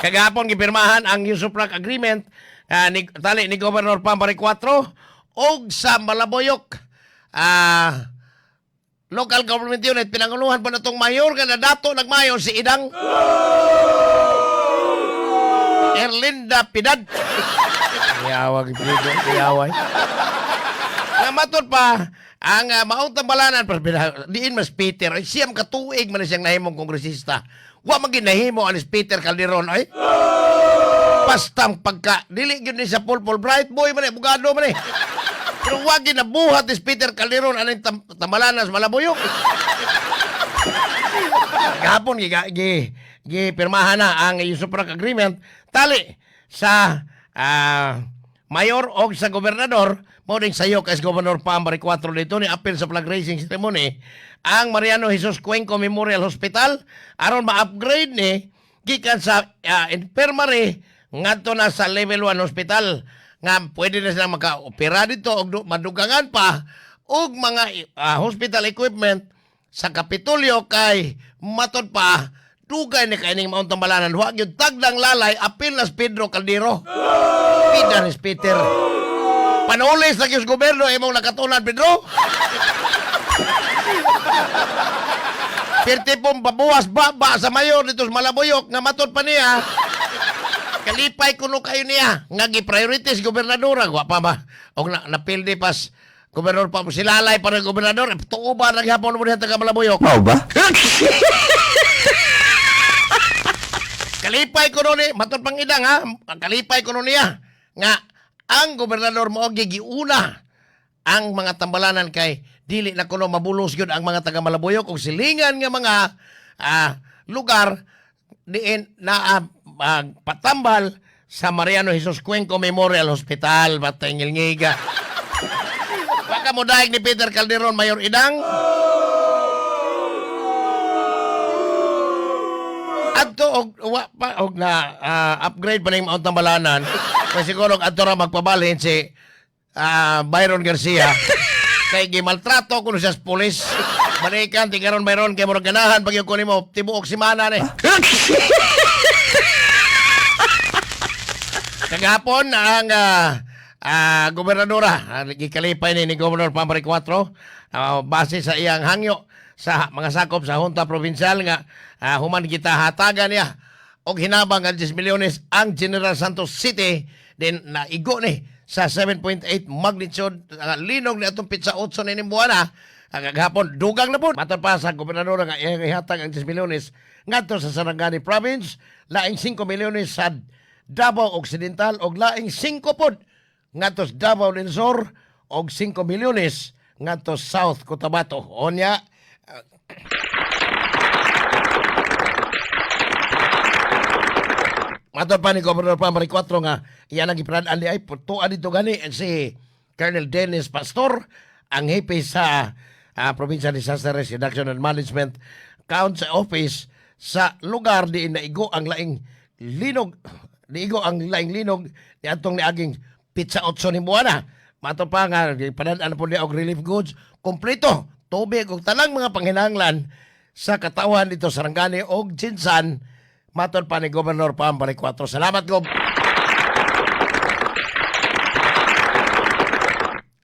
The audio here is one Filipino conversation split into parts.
Kagapon gipirmahan ang Usufruct Agreement tali ni Governor Pambari 4 og sa Malaboyok local government unit pinanguluhan pa natong mayor nga na dato nagmayor si Idang Erlinda Pidad. Iyawag pido, iyaway. Nga matod pa ang maong tambalanan diin mas Peter ay siyam katuig man siyang nahimong kongresista. Wa man ginahimo anis Peter Calderon ay. Pastang pagka dili gyud ni sa Pulpul bright boy man bugado man pero wa ginabuhat is Peter Calderon aning tambalanas Malaboyok. Gapon gi pirmahan na ang Usufruct Agreement tali sa mayor o sa gobernador mo ding sayo kay Governor Pambari 4 dito ni apil sa flag raising ceremony ang Mariano Jesus Cuenco Memorial Hospital aron ma-upgrade ni gikan sa infirmary ngadto na sa level 1 hospital nga pwede na sila maka-opera dito og madugangan pa og mga hospital equipment sa Kapitolyo kay matod pa dugay ni kaining maong tambalanan wa gyud tagdang lalay apil nas Pedro Caldero. Pidaris Peter. Panulis na kiyos gobyerno imong nakatunan Pedro. Pirti pong babuwas baba sa mayor dito sa Malaboyok nga matod pa niya. Kalipay kuno kayo niya nga gi-priorities gobernador wa pa ba og napildi pas gobernador pa silalay para gobernador tuo ba naghapon mo diha taga Malaboyok. Mao ba? Kalipay kuno ni matod pang idang ha kalipay kuno niya nga ang gobernador mo gigiuna ang mga tambalanan kay dili na kuno mabulos gyud ang mga taga Malaboyok og silingan nga mga lugar diin na patambal sa Mariano Jesus Cuenco Memorial Hospital batay ngilngiga. Baka mo daig ni Peter Calderon Mayor Idang. Adto og na upgrade pa ning maong tambalanan. Kaya siguro adto ra magpabalhin si Byron Garcia. Kay gimaltrato kuno siya sa pulis. Balikan tigaron Byron kay murag ganahan pag yung kunin mo tibuok simana ni. Kagapon ang gobernadora gikalipay ni Governor Pambari 4 base sa iyang hangyo sa mga sakop sa Junta Provincial nga human kita hatagan niya og hinabang nga 10 milyones ang General Santos City din naigo ni sa 7.8 magnitude linog ni atong pitsa 8 ni buwana kagahapon dugang na po matod pa sa gobernador nga ihatag ang 10 milyones ngadto sa Sarangani Province laing 5 milyones sa Davao Occidental og laing 5 pod ngadto sa Davao del Sur og 5 milyones ngadto South Cotabato onya matod pa ni Governor Pambari 4 nga iyan ang ipradan di ay putuan dito gani si Colonel Dennis Pastor ang hepe sa Provincial Disaster Risk Reduction and Management Council Office sa lugar di naigo ang laing linog ni atong niaging pitsa 8 ni buwana matod pa nga ipradan po niya og relief goods kompleto tubig ug tanang mga panghinahanglan sa katawan dito sa Sarangani og Jinsan matod pa ni Governor Pambari 4. Salamat Gob.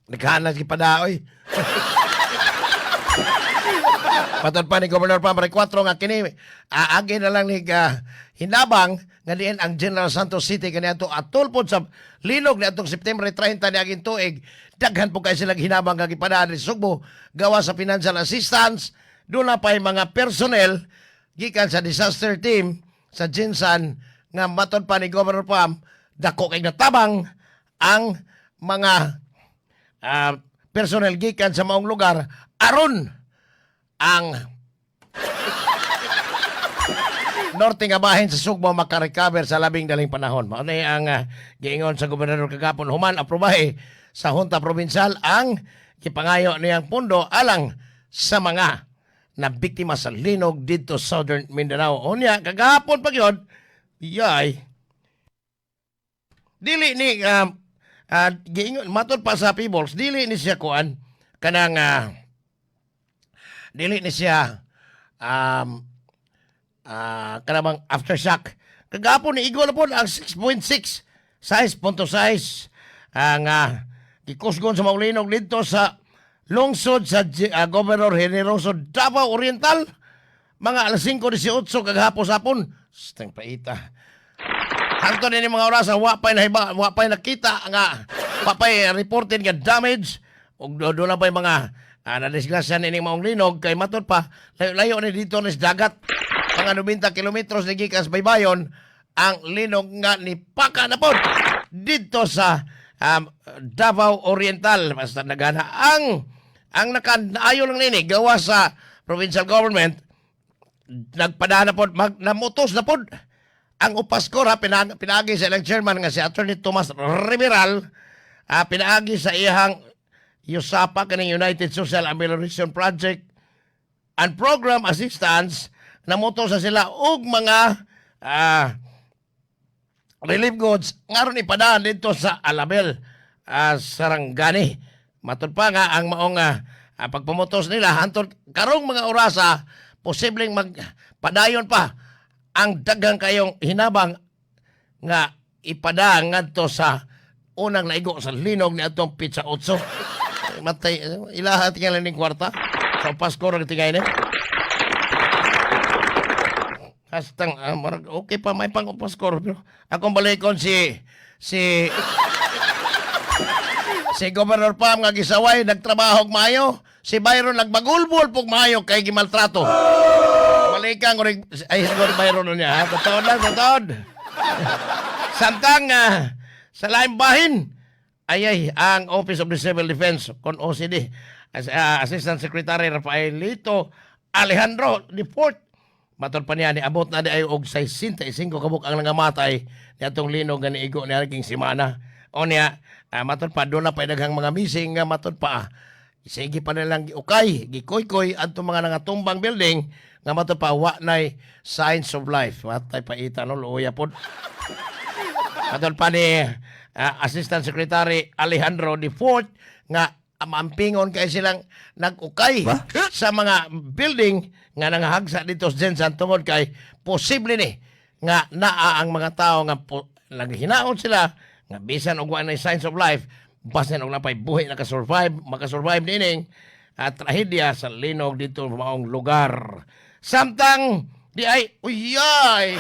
Naghanas ki padaoy. Matod pa ni Governor Pambari 4 nga kini agi na lang ni hinabang nga diin ang General Santos City kaniadto atol pod sa linog ni atong September 30 niaging tuig daghan po kay sila hinabang nga gipadaan sa Sugbo gawa sa financial assistance doon na pa'y mga personnel gikan sa disaster team sa Jinsan nga matod pa ni Governor Pam dako kay natabang ang mga personnel gikan sa maong lugar aron ang norte nga bahin sa Sugbo makarecover sa labing daling panahon. Mao ni ang giingon sa gobernador kagapon human aprobahe sa Junta Provincial ang kipangayo niyang pundo alang sa mga na biktima sa linog dito Southern Mindanao. Unya kagahapon pa gyud yay dili ni giingon matod pa sa Peoples dili ni siya kuan kanang dili ni siya kanang aftershock kagapon ni Igo na po ang 6.6 size punto size ang ikusgon sa Maulinog dito sa lungsod sa Governor Generoso Davao Oriental mga alas 5:18 kagahapon sapon. Steng paita. Hangtod ni mga oras wapay nakita nga wapay reported nga damage ug do na pa mga nadisgrasya ni maong linog kay matud pa layo ni dito ni dagat mga 90 kilometros ni gikas baybayon ang linog nga ni Paka na pod dito sa Davao Oriental. Basta nagana ang nakaayo lang nini gawa sa provincial government nagpadana pod namutos na pod ang upaskor pinaagi sa ilang chairman nga si Attorney Tomas Riveral pinaagi sa iyang USAPA kaning United Social Amelioration Project and Program Assistance namutos sa sila og mga relief goods ngaron ipadaan dito sa Alabel Sarangani. Matud pa nga ang maong pagpamutos nila hantod karong mga orasa posibleng magpadayon pa ang daghang kayong hinabang nga ipadaan ngadto sa unang naigo sa linog ni atong Pizza Otso. Matay ilaha tingala ning kwarta sa Pasko ra tingay ni. Hastang okay pa may pang Pasko pero akong balikon si Governor Pam nga gisaway nagtrabaho og maayo, si Byron nagbagulbol pug maayo kay gimaltrato. Balikan ko ay siguro Byron niya ha. Totoo. Samtang sa laing bahin ay ang Office of the Civil Defense kon OCD Assistant Secretary Rafaelito Alejandro IV matod pa niya ni abot na di ay og 65 kabuk ang nangamatay ni atong linog nga niigo ni Arking Simana. O niya matod pa doon na pa daghang mga missing nga matod pa sige pa nilang giukay gikoy-koy adto mga nangatumbang building nga matod pa wa nay signs of life. Matay pa ita no luya pod. Matod pa ni Assistant Secretary Alejandro IV nga mampingon kay silang nag-ukay sa mga building nga nangahagsa dito sa Jensan tungod kay posible ni nga naa ang mga tao nga naghinaon sila nga bisan og wa na signs of life basin og napay buhi makasurvive nining trahedya sa linog dito maong lugar. Samtang di ay uyay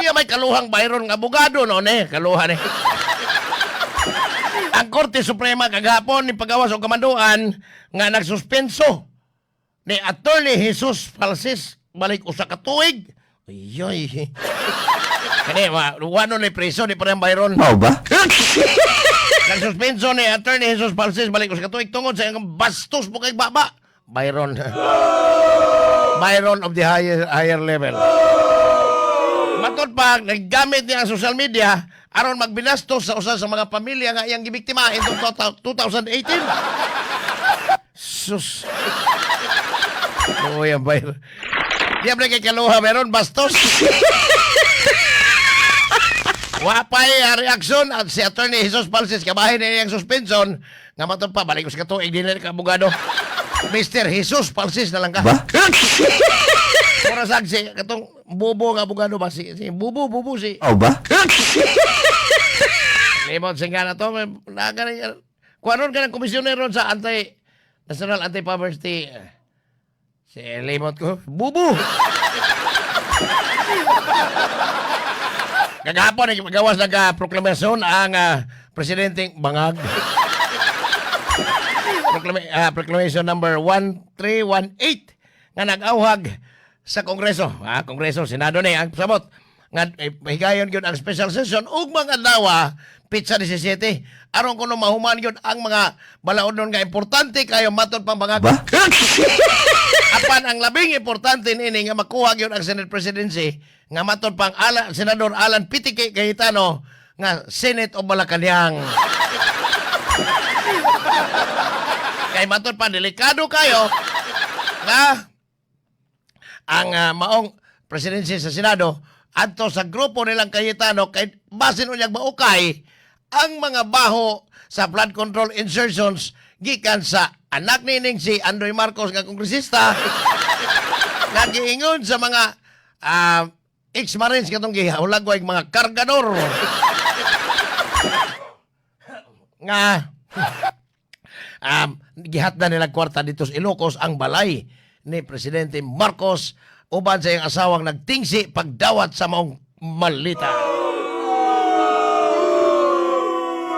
iya may kaluhang Byron nga abogado no ne kaluhan ang Korte Suprema kagahapon ni pagawas og kamanduan nga nagsuspenso ni Attorney Jesus Falsis balik usa ka tuig. Ayoy. Kani wano ni preso ni parang Byron. Mao ba? Nagsuspenso ni Attorney Jesus Falsis balik usa ka tuig tungod sa iyang bastos mo kay baba. Byron. Byron of the higher level. Matod pa, naggamit niya ang social media aron magbinastos sa usa sa mga pamilya nga iyang gibiktima itong 2018. Sus. Yan ba? Diyan na kay kaluha meron bastos. Wapay reaksyon at si Attorney Jesus Falsis kabahin na iyang suspension nga matod pa balik sa katuig din na kabugado. Mr. Jesus Falsis na lang ka. Ba? Para sagsi katong bubo nga abogado ba si bubo si. Oh ba? Limot singa na to kuanon ka ng komisyonero sa National Anti-Poverty si limot ko bubo. Kagahapon gawas nagka-proklamasyon ang presidenteng Bangag. Proclamation number 1318 nga nag-awhag sa Kongreso. Kongreso, Senado ni ang sabot nga higayon gyud ang special session ug mga adlaw Pizza 17 aron kuno mahuman gyud ang mga balaodon nga importante kayo matud pang Bangag. Apan ang labing importante nini nga makuha gyud ang Senate presidency nga matud pang Senador Alan Pitike Cayetano nga Senate of Malacañang. Kay matud pa delikado kayo nga ang maong presidency sa Senado adto sa grupo nilang Cayetano kay basin unyag maukay ang mga baho sa flood control insertions gikan sa anak nining si Andoy Marcos nga kongresista Nagiingon sa mga ex-marines katong gihulagway mga kargador nga gihatdan nila kwarta dito sa Ilocos ang balay ni Presidente Marcos uban sa iyang asawang nagtingsi pagdawat sa maong malita.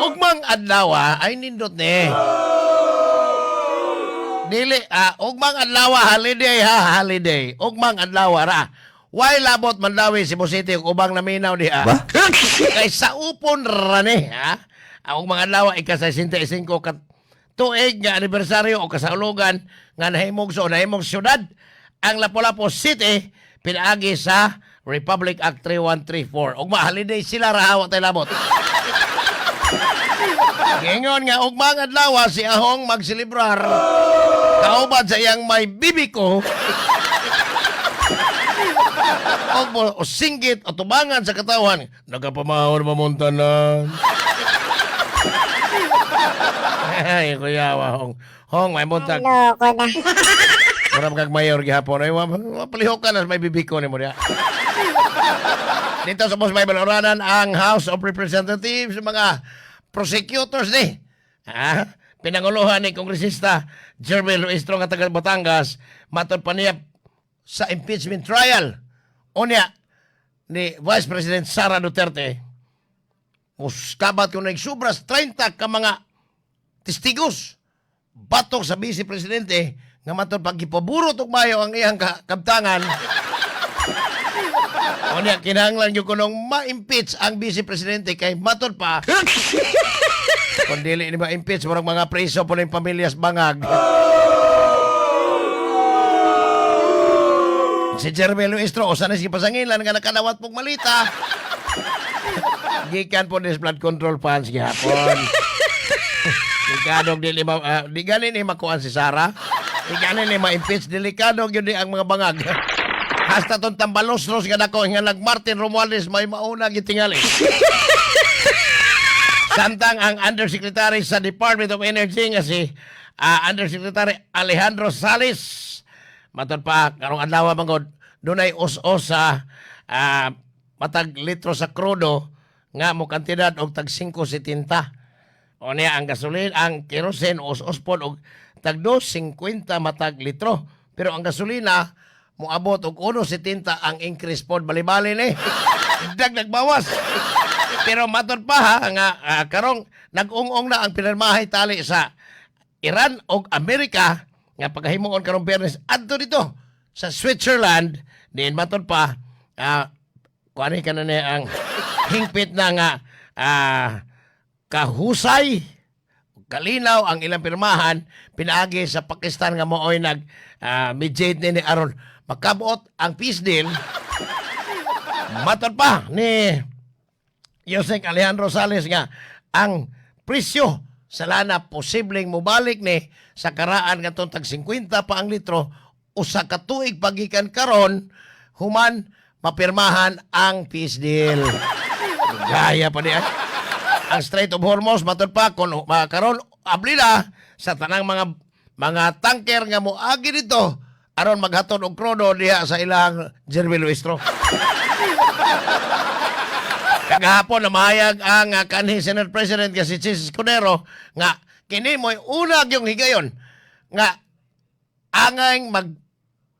Ugmang adlaw ay nindot ni. Dili ugmang adlaw holiday holiday. Ugmang adlaw ra. Why labot mandawi si City ug ubang naminaw diha. Kay sa upon ra ni Ang mga adlaw ika-65 kat tuig nga anibersaryo o kasaulugan nga nahimog syudad ang Lapu-Lapu City pinaagi sa Republic Act 3134. Ugma holiday sila ra wa tay labot. Gingon nga ugmang adlaw si Ahong magselebrar kaubad sa iyang may bibiko o singgit o tubangan sa katawan nagapamahon mamuntanan. Ay, kuya, Hong, may muntag. Loko na. Marami kag mayor gihapon. Ay, mapalihok ka na may bibiko ni mo diya. Dito sa Boss Bible Oranan ang House of Representatives, mga prosecutors ni. Pinanguluhan ni Kongresista Jeremy Luistro nga taga Batangas matod pa niya sa impeachment trial. Unya ni Vice President Sara Duterte. Muskabat kung nagsubras 30 ka mga testigos batok sa Vice Presidente nga matod paggipaburot og mayo ang iyang kabtangan. Unya kinahanglan gyud kunong ma-impeach ang Vice Presidente kay matod pa kung dili ni ma-impeach murag mga preso po ng pamilyas bangag. Si Jeremy Luistro usa na si pasangilan nga nakanawat pog malita. Gikan po des blood control funds gihapon. Delikado di ganin ni makuan si Sara. Di ganin ni ma-impeach. Delikado yun ang mga bangag. Hasta ton tambalos-los nga nako nga nag-Martin Romualdez may mauna gitingali. Samtang ang Undersecretary sa Department of Energy nga si Undersecretary Alejandro Salis matod pa karong adlaw mangod dunay us-os sa matag litro sa krudo nga mo kantidad og tag 5.70. O niya ang gasolina, ang kerosene us-us pod og tag 2.50 matag litro. Pero ang gasolina moabot og 1.70 ang increase pod bali-bali ni. Nagbawas. Pero matod pa nga karong nag-ung-ong na ang pinirmahay tali sa Iran o Amerika nga paghimuon karong Bernes adto dito sa Switzerland din matod pa kuani ka na ang hingpit na nga kahusay kalinaw ang ilang pirmahan pinaagi sa Pakistan nga mooy nag mediate ni aron makabuot ang peace deal. Matod pa ni Yosek Alejandro Salis nga ang presyo sa lana posibleng mubalik ni sa karaan nga tag 50 pa ang litro usa ka tuig pagikan karon human mapirmahan ang peace deal. Gaya pa niya. Ang Strait of Hormuz matod pa kun karon abli na sa tanang mga tanker nga moagi dito aron maghatod og krudo diha sa ilang Jeremy Luistro. Kagahapon namahayag ang kanhi Senate President nga si Chis Escudero nga kini mo'y una gyung higayon nga angay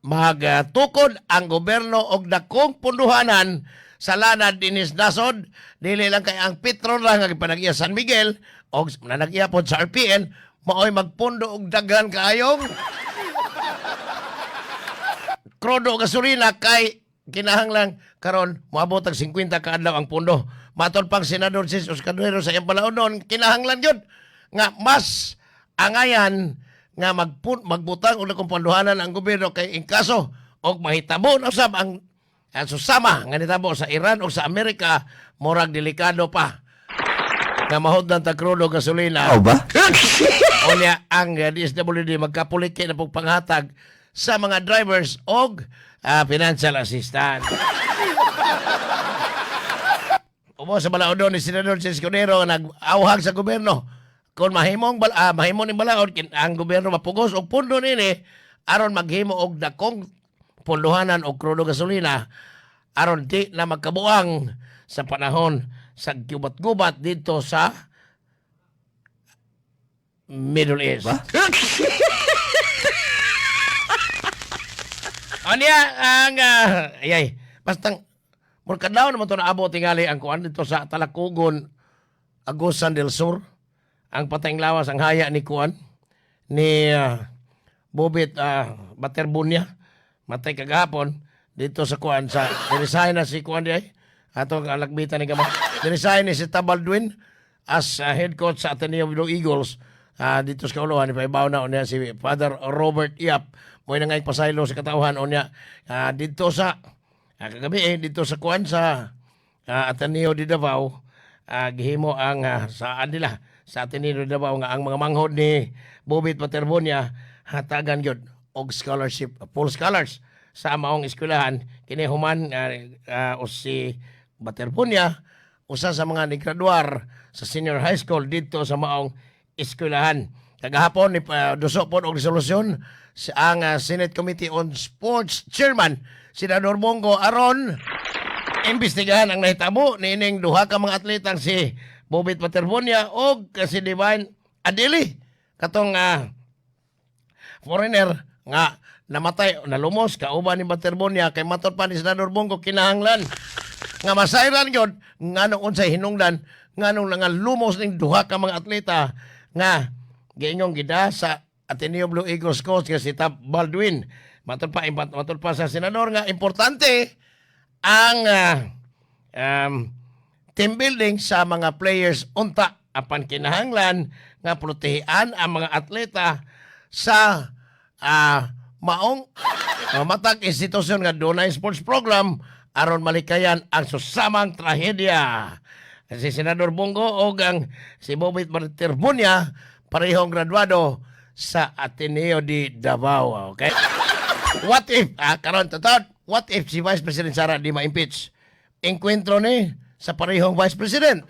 magtukod ang gobyerno og dakong punduhanan sa lana dinis nasod dili lang kay ang Petro lang nga gipanag-iya San Miguel og nanag-iya pod sa RPN maoy magpundo og daghan kaayong krudo gasolina kay kinahanglan karon moabot og 50 ka adlaw ang pundo. Matod pang Senador Sis Escudero sa iyang palaunon kinahanglan gyud nga mas angayan nga magbutang og dakong punduhanan ang gobyerno kay in kaso og mahitabo na usab ang susama nga nitabo sa Iran o sa Amerika murag delikado pa nga mahudlan tag krudo gasolina. Ba? Unya ang DSWD magkapuliki na panghatag sa mga drivers og financial assistance. Umo sa balaod ni Senador Sis Escudero nag-awhag sa gobyerno kung mahimong mahimo ni balaod ang gobyerno mapugos og pundo nini aron maghimo og dakong punduhanan o krudo gasolina aron di na magkabuang sa panahon sa gubat-gubat dito sa Middle East. Ba? Anya ang ayay basta mur kadlaw naman to naabot tingali ang kuan dito sa Talakugon, Agusan del Sur. Ang patayng lawas ang haya ni kuan ni Bobit Baterbunya matay kagahapon dito sa kuan sa dinisign na si kuan di ay atong alagbitan ni gamay. Dinisign ni si Tabaldwin as head coach sa Ateneo Blue Eagles. Dito sa kauluhan, ipaibaw na unya si Father Robert Yap. Mo'y nangay pasaylo sa katauhan unya. Dito sa, kagabi dito sa kuan sa Ateneo de Davao, gihimo ang saan nila, sa Ateneo de Davao nga ang mga manghod ni Bobit Paterbonia, hatagan yun, og scholarship, full scholars sa maong eskwelahan. Kini human o si Paterbonia, usa sa mga nigraduar sa senior high school dito sa maong eskwelahan. Kagahapon ni duso po og resolusyon sa ang Senate Committee on Sports Chairman Senador Bongo aron imbestigahan ang nahitabo niining duha ka mga atletang si Bobit Paterbonia og si Divine Adili katong foreigner nga namatay nalumos kauban ni Paterbonia kay matud pa ni Senador Bongo kinahanglan nga masayran gyud nganong unsay hinungdan nganong nga lumos ning duha ka mga atleta nga giingong gida sa Ateneo Blue Eagles coach nga si Tab Baldwin. Matod pa sa senador nga importante ang team building sa mga players unta apan kinahanglan nga protehian ang mga atleta sa maong matag institusyon nga dunay sports program aron malikayan ang susamang trahedya. Si Senador Bongo o ang si Bobit Martirbunya parehong graduado sa Ateneo de Davao. Okay? What if, karon tatawad, what if si Vice President Sara di ma-impeach? Enkwentro ni sa parehong Vice President.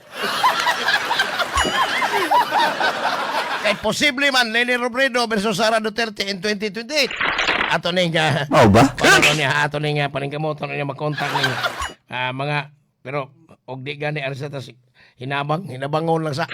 Kay posible man Leni Robredo versus Sara Duterte in 2028. Ato ni nga. Mao ba? Ato ni nga paningkamoton niya makontak ni mga pero og di gani arsa ta hinabangon lang sa